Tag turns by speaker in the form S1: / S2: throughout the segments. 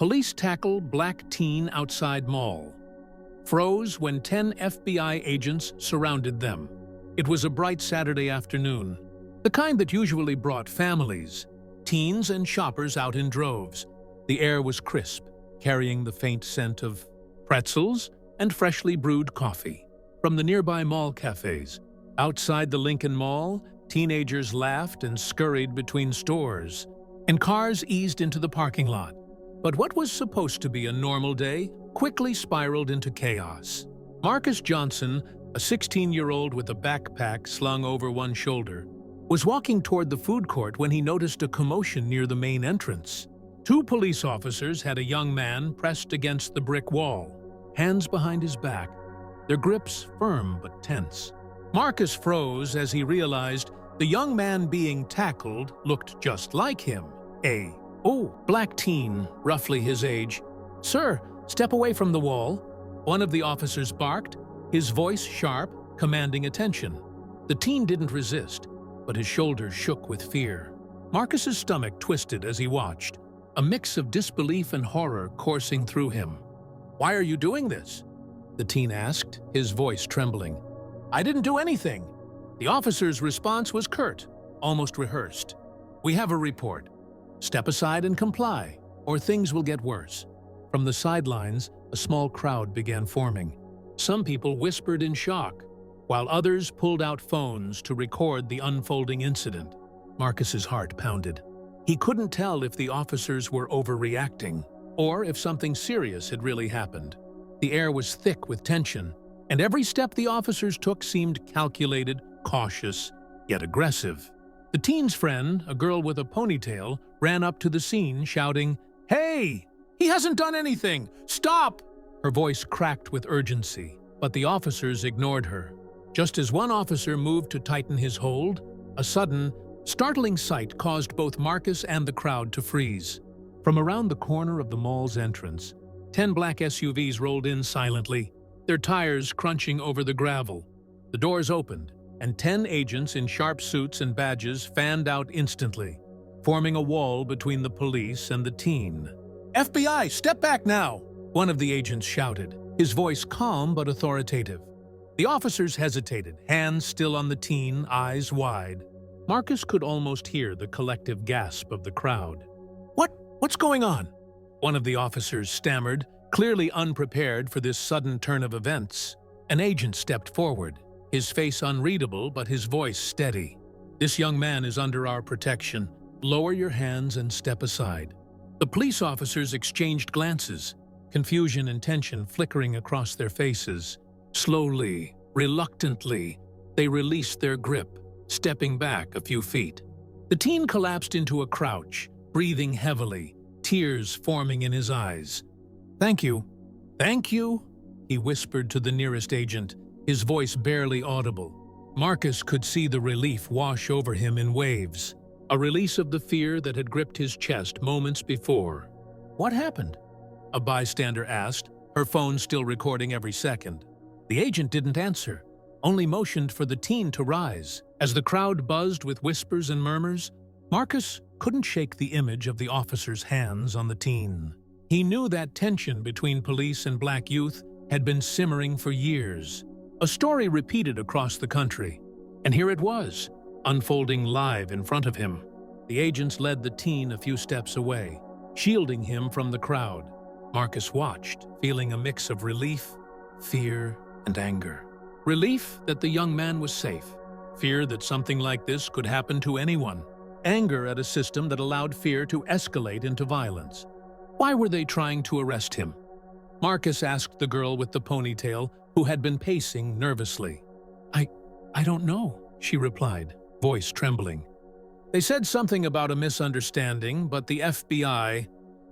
S1: Police tackle black teen outside mall. Froze when 10 FBI agents surrounded them. It was a bright Saturday afternoon, the kind that usually brought families, teens and shoppers out in droves. The air was crisp, carrying the faint scent of pretzels and freshly brewed coffee from the nearby mall cafes. Outside the Lincoln Mall, teenagers laughed and scurried between stores, and cars eased into the parking lot. But what was supposed to be a normal day quickly spiraled into chaos. Marcus Johnson, a 16-year-old with a backpack slung over one shoulder, was walking toward the food court when he noticed a commotion near the main entrance. Two police officers had a young man pressed against the brick wall, hands behind his back, their grips firm but tense. Marcus froze as he realized the young man being tackled looked just like him. Black teen, roughly his age. "Sir, step away from the wall," one of the officers barked, his voice sharp, commanding attention. The teen didn't resist, but his shoulders shook with fear. Marcus's stomach twisted as he watched, a mix of disbelief and horror coursing through him. "Why are you doing this?" the teen asked, his voice trembling. "I didn't do anything." The officer's response was curt, almost rehearsed. "We have a report. Step aside and comply, or things will get worse." From the sidelines, a small crowd began forming. Some people whispered in shock, while others pulled out phones to record the unfolding incident. Marcus's heart pounded. He couldn't tell if the officers were overreacting, or if something serious had really happened. The air was thick with tension, and every step the officers took seemed calculated, cautious, yet aggressive. The teen's friend, a girl with a ponytail, ran up to the scene, shouting, "Hey! He hasn't done anything! Stop!" Her voice cracked with urgency, but the officers ignored her. Just as one officer moved to tighten his hold, a sudden, startling sight caused both Marcus and the crowd to freeze. From around the corner of the mall's entrance, 10 black SUVs rolled in silently, their tires crunching over the gravel. The doors opened, and 10 agents in sharp suits and badges fanned out instantly, forming a wall between the police and the teen. "FBI, step back now!" one of the agents shouted, his voice calm but authoritative. The officers hesitated, hands still on the teen, eyes wide. Marcus could almost hear the collective gasp of the crowd. What's going on?" one of the officers stammered, clearly unprepared for this sudden turn of events. An agent stepped forward, his face unreadable but his voice steady. "This young man is under our protection. Lower your hands and step aside." The police officers exchanged glances, confusion and tension flickering across their faces. Slowly, reluctantly, they released their grip, stepping back a few feet. The teen collapsed into a crouch, breathing heavily, tears forming in his eyes. "Thank you. Thank you," he whispered to the nearest agent, his voice barely audible. Marcus could see the relief wash over him in waves, a release of the fear that had gripped his chest moments before. "What happened?" a bystander asked, her phone still recording every second. The agent didn't answer, only motioned for the teen to rise. As the crowd buzzed with whispers and murmurs, Marcus couldn't shake the image of the officer's hands on the teen. He knew that tension between police and black youth had been simmering for years, a story repeated across the country. And here it was, unfolding live in front of him. The agents led the teen a few steps away, shielding him from the crowd. Marcus watched, feeling a mix of relief, fear, and anger. Relief that the young man was safe. Fear that something like this could happen to anyone. Anger at a system that allowed fear to escalate into violence. Why were they trying to arrest him? Marcus asked the girl with the ponytail, who had been pacing nervously. I don't know, she replied, voice trembling. "They said something about a misunderstanding, but the FBI,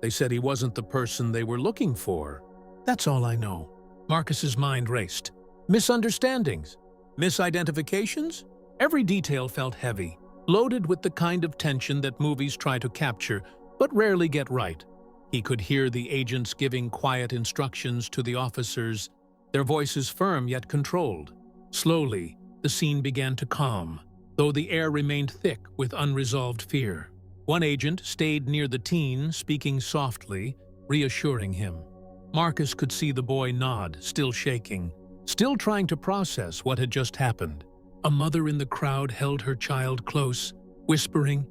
S1: they said he wasn't the person they were looking for. That's all I know." Marcus's mind raced. Misunderstandings? Misidentifications? Every detail felt heavy, loaded with the kind of tension that movies try to capture, but rarely get right. He could hear the agents giving quiet instructions to the officers, their voices firm yet controlled. Slowly, the scene began to calm, though the air remained thick with unresolved fear. One agent stayed near the teen, speaking softly, reassuring him. Marcus could see the boy nod, still shaking, still trying to process what had just happened. A mother in the crowd held her child close, whispering,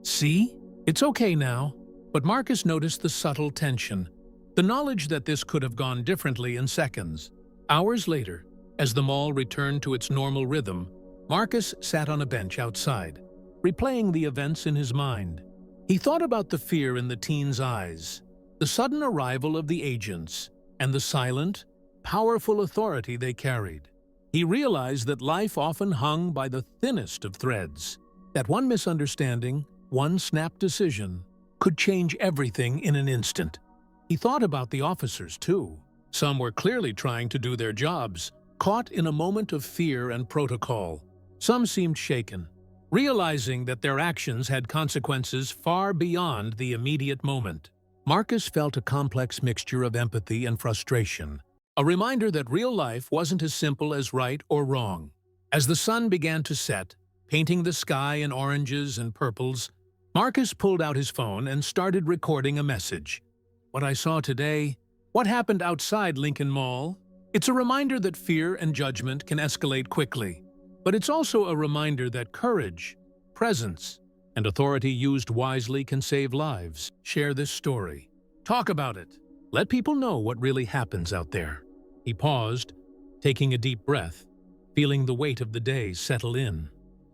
S1: "See? It's okay now." But Marcus noticed the subtle tension, the knowledge that this could have gone differently in seconds. Hours later, as the mall returned to its normal rhythm, Marcus sat on a bench outside, replaying the events in his mind. He thought about the fear in the teen's eyes, the sudden arrival of the agents, and the silent, powerful authority they carried. He realized that life often hung by the thinnest of threads, that one misunderstanding, one snap decision, could change everything in an instant. He thought about the officers, too. Some were clearly trying to do their jobs, caught in a moment of fear and protocol. Some seemed shaken, realizing that their actions had consequences far beyond the immediate moment. Marcus felt a complex mixture of empathy and frustration, a reminder that real life wasn't as simple as right or wrong. As the sun began to set, painting the sky in oranges and purples, Marcus pulled out his phone and started recording a message. "What I saw today, what happened outside Lincoln Mall, it's a reminder that fear and judgment can escalate quickly. But it's also a reminder that courage, presence, and authority used wisely can save lives. Share this story. Talk about it. Let people know what really happens out there." He paused, taking a deep breath, feeling the weight of the day settle in.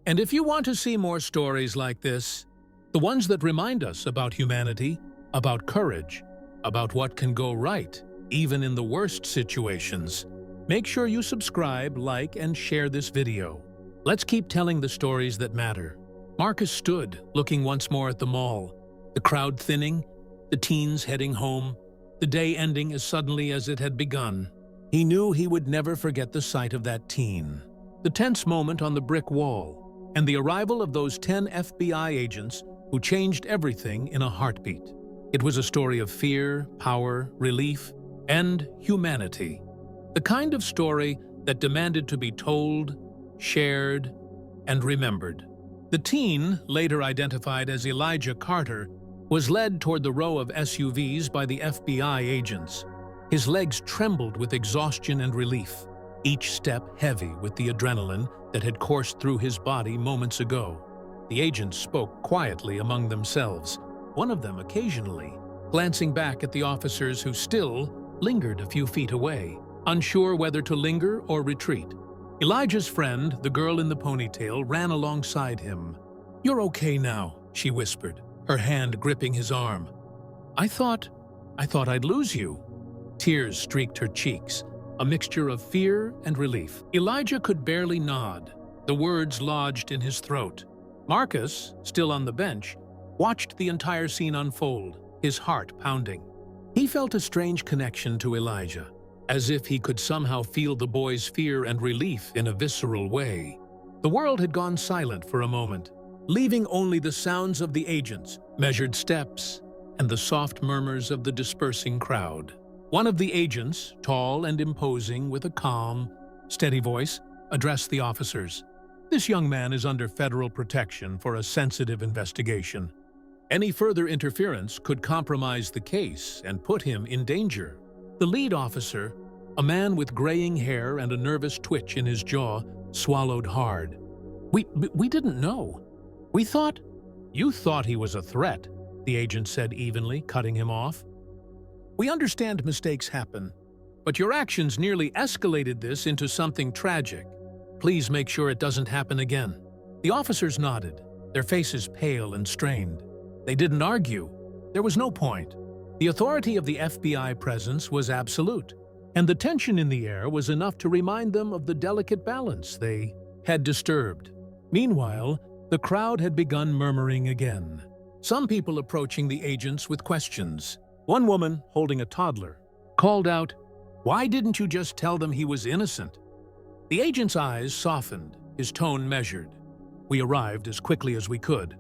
S1: And if you want to see more stories like this, the ones that remind us about humanity, about courage, about what can go right, even in the worst situations, make sure you subscribe, like, and share this video. Let's keep telling the stories that matter. Marcus stood, looking once more at the mall, the crowd thinning, the teens heading home, the day ending as suddenly as it had begun. He knew he would never forget the sight of that teen, the tense moment on the brick wall, and the arrival of those 10 FBI agents who changed everything in a heartbeat. It was a story of fear, power, relief, and humanity. The kind of story that demanded to be told, shared, and remembered. The teen, later identified as Elijah Carter, was led toward the row of SUVs by the FBI agents. His legs trembled with exhaustion and relief, each step heavy with the adrenaline that had coursed through his body moments ago. The agents spoke quietly among themselves, one of them occasionally glancing back at the officers who still lingered a few feet away, unsure whether to linger or retreat. Elijah's friend, the girl in the ponytail, ran alongside him. "You're okay now," she whispered, her hand gripping his arm. I thought I'd lose you." Tears streaked her cheeks, a mixture of fear and relief. Elijah could barely nod, the words lodged in his throat. Marcus, still on the bench, watched the entire scene unfold, his heart pounding. He felt a strange connection to Elijah, as if he could somehow feel the boy's fear and relief in a visceral way. The world had gone silent for a moment, leaving only the sounds of the agents, measured steps, and the soft murmurs of the dispersing crowd. One of the agents, tall and imposing with a calm, steady voice, addressed the officers. "This young man is under federal protection for a sensitive investigation. Any further interference could compromise the case and put him in danger." The lead officer, a man with graying hair and a nervous twitch in his jaw, swallowed hard. We didn't know. We thought—" "You thought he was a threat," the agent said evenly, cutting him off. "We understand mistakes happen, but your actions nearly escalated this into something tragic. Please make sure it doesn't happen again." The officers nodded, their faces pale and strained. They didn't argue. There was no point. The authority of the FBI presence was absolute, and the tension in the air was enough to remind them of the delicate balance they had disturbed. Meanwhile, the crowd had begun murmuring again, some people approaching the agents with questions. One woman, holding a toddler, called out, "Why didn't you just tell them he was innocent?" The agent's eyes softened, his tone measured. "We arrived as quickly as we could.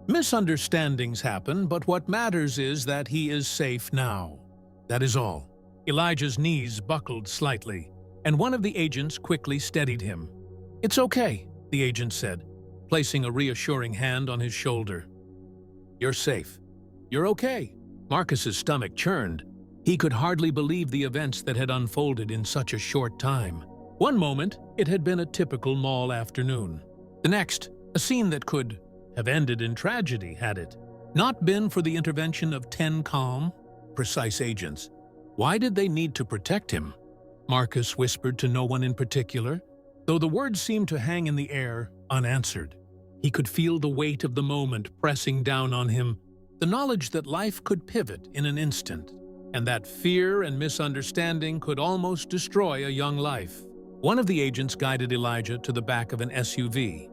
S1: Misunderstandings happen, but what matters is that he is safe now. That is all." Elijah's knees buckled slightly, and one of the agents quickly steadied him. "It's okay," the agent said, placing a reassuring hand on his shoulder. "You're safe. You're okay." Marcus's stomach churned. He could hardly believe the events that had unfolded in such a short time. One moment, it had been a typical mall afternoon. The next, a scene that could have ended in tragedy had it not been for the intervention of 10 calm, precise agents. Why did they need to protect him? Marcus whispered to no one in particular, though the words seemed to hang in the air, unanswered. He could feel the weight of the moment pressing down on him, the knowledge that life could pivot in an instant, and that fear and misunderstanding could almost destroy a young life. One of the agents guided Elijah to the back of an SUV.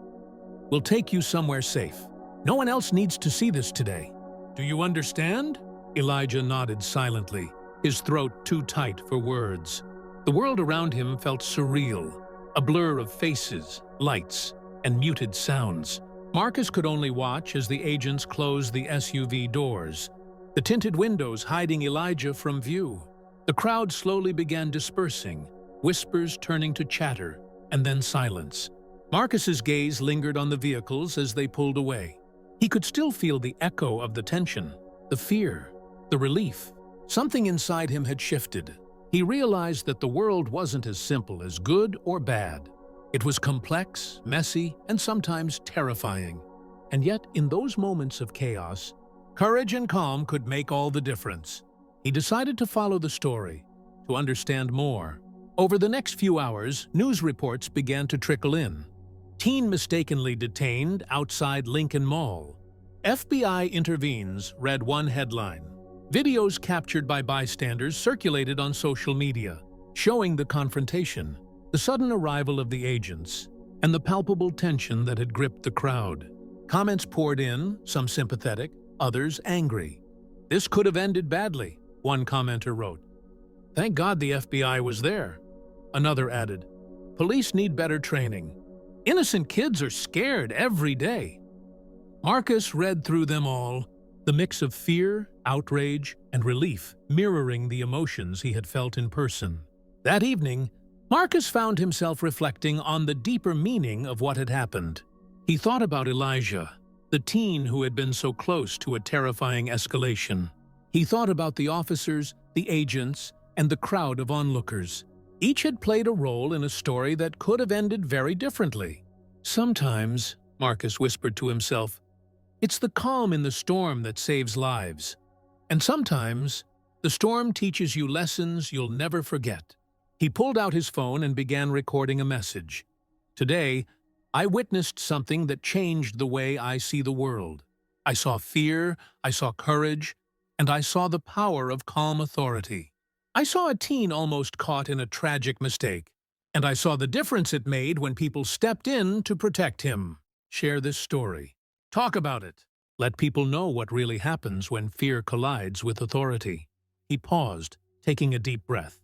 S1: "We'll take you somewhere safe. No one else needs to see this today. Do you understand?" Elijah nodded silently, his throat too tight for words. The world around him felt surreal, a blur of faces, lights, and muted sounds. Marcus could only watch as the agents closed the SUV doors, the tinted windows hiding Elijah from view. The crowd slowly began dispersing, whispers turning to chatter, and then silence. Marcus's gaze lingered on the vehicles as they pulled away. He could still feel the echo of the tension, the fear, the relief. Something inside him had shifted. He realized that the world wasn't as simple as good or bad. It was complex, messy, and sometimes terrifying. And yet, in those moments of chaos, courage and calm could make all the difference. He decided to follow the story, to understand more. Over the next few hours, news reports began to trickle in. Teen mistakenly detained outside Lincoln Mall. FBI intervenes, read one headline. Videos captured by bystanders circulated on social media, showing the confrontation, the sudden arrival of the agents, and the palpable tension that had gripped the crowd. Comments poured in, some sympathetic, others angry. "This could have ended badly," one commenter wrote. "Thank God the FBI was there." Another added, "Police need better training. Innocent kids are scared every day." Marcus read through them all, the mix of fear, outrage, and relief mirroring the emotions he had felt in person. That evening, Marcus found himself reflecting on the deeper meaning of what had happened. He thought about Elijah, the teen who had been so close to a terrifying escalation. He thought about the officers, the agents, and the crowd of onlookers. Each had played a role in a story that could have ended very differently. "Sometimes," Marcus whispered to himself, "it's the calm in the storm that saves lives. And sometimes, the storm teaches you lessons you'll never forget." He pulled out his phone and began recording a message. "Today, I witnessed something that changed the way I see the world. I saw fear, I saw courage, and I saw the power of calm authority. I saw a teen almost caught in a tragic mistake, and I saw the difference it made when people stepped in to protect him. Share this story. Talk about it. Let people know what really happens when fear collides with authority." He paused, taking a deep breath.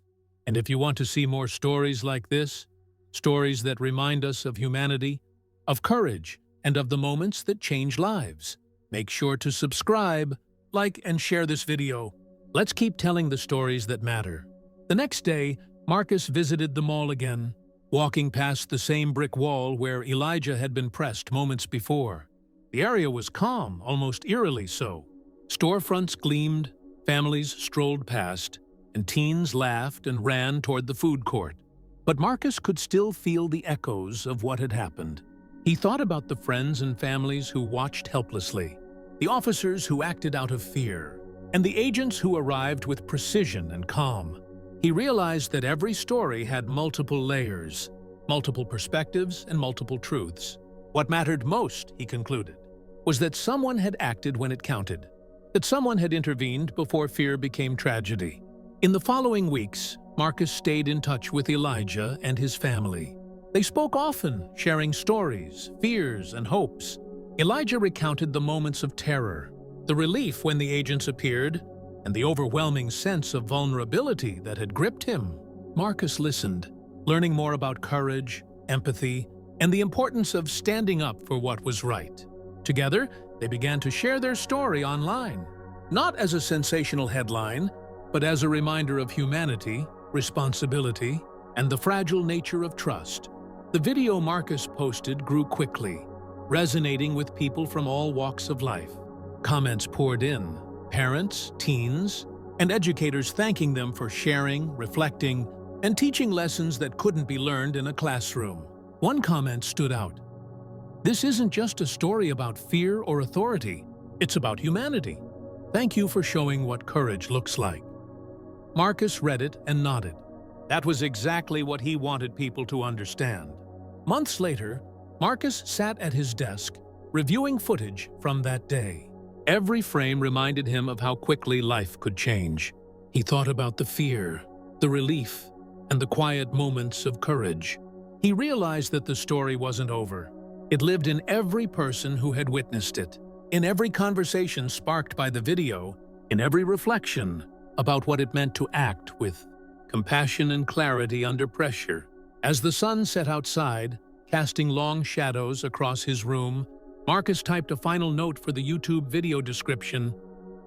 S1: And if you want to see more stories like this, stories that remind us of humanity, of courage, and of the moments that change lives, make sure to subscribe, like, and share this video. Let's keep telling the stories that matter. The next day, Marcus visited the mall again, walking past the same brick wall where Elijah had been pressed moments before. The area was calm, almost eerily so. Storefronts gleamed, families strolled past, and teens laughed and ran toward the food court. But Marcus could still feel the echoes of what had happened. He thought about the friends and families who watched helplessly, the officers who acted out of fear, and the agents who arrived with precision and calm. He realized that every story had multiple layers, multiple perspectives, and multiple truths. What mattered most, he concluded, was that someone had acted when it counted, that someone had intervened before fear became tragedy. In the following weeks, Marcus stayed in touch with Elijah and his family. They spoke often, sharing stories, fears, and hopes. Elijah recounted the moments of terror, the relief when the agents appeared, and the overwhelming sense of vulnerability that had gripped him. Marcus listened, learning more about courage, empathy, and the importance of standing up for what was right. Together, they began to share their story online, not as a sensational headline, but as a reminder of humanity, responsibility, and the fragile nature of trust. The video Marcus posted grew quickly, resonating with people from all walks of life. Comments poured in. parents, teens, and educators thanking them for sharing, reflecting, and teaching lessons that couldn't be learned in a classroom. One comment stood out. "This isn't just a story about fear or authority. It's about humanity. Thank you for showing what courage looks like." Marcus read it and nodded. That was exactly what he wanted people to understand. Months later, Marcus sat at his desk, reviewing footage from that day. Every frame reminded him of how quickly life could change. He thought about the fear, the relief, and the quiet moments of courage. He realized that the story wasn't over. It lived in every person who had witnessed it, in every conversation sparked by the video, in every reflection about what it meant to act with compassion and clarity under pressure. As the sun set outside, casting long shadows across his room, Marcus typed a final note for the YouTube video description.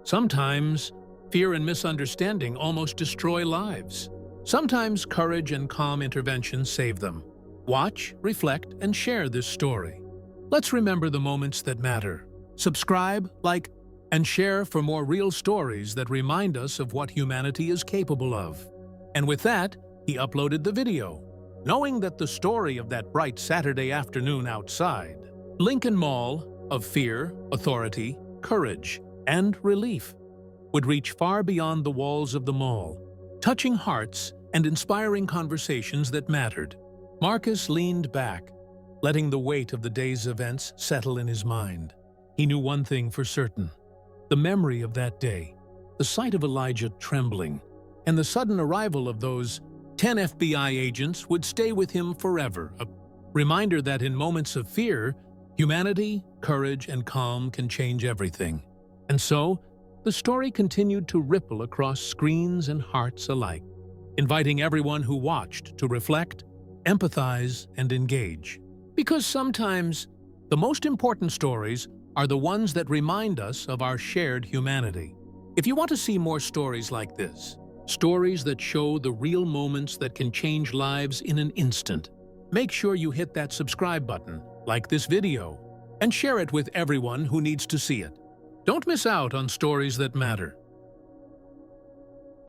S1: "Sometimes, fear and misunderstanding almost destroy lives. Sometimes courage and calm intervention save them. Watch, reflect, and share this story. Let's remember the moments that matter. Subscribe, like, and share for more real stories that remind us of what humanity is capable of." And with that, he uploaded the video, knowing that the story of that bright Saturday afternoon outside, Lincoln Mall, of fear, authority, courage, and relief, would reach far beyond the walls of the mall, touching hearts and inspiring conversations that mattered. Marcus leaned back, letting the weight of the day's events settle in his mind. He knew one thing for certain: the memory of that day, the sight of Elijah trembling, and the sudden arrival of those 10 FBI agents would stay with him forever, a reminder that in moments of fear, humanity, courage, and calm can change everything. And so, the story continued to ripple across screens and hearts alike, inviting everyone who watched to reflect, empathize, and engage. Because sometimes, the most important stories are the ones that remind us of our shared humanity. If you want to see more stories like this, stories that show the real moments that can change lives in an instant, make sure you hit that subscribe button, like this video, and share it with everyone who needs to see it. Don't miss out on stories that matter.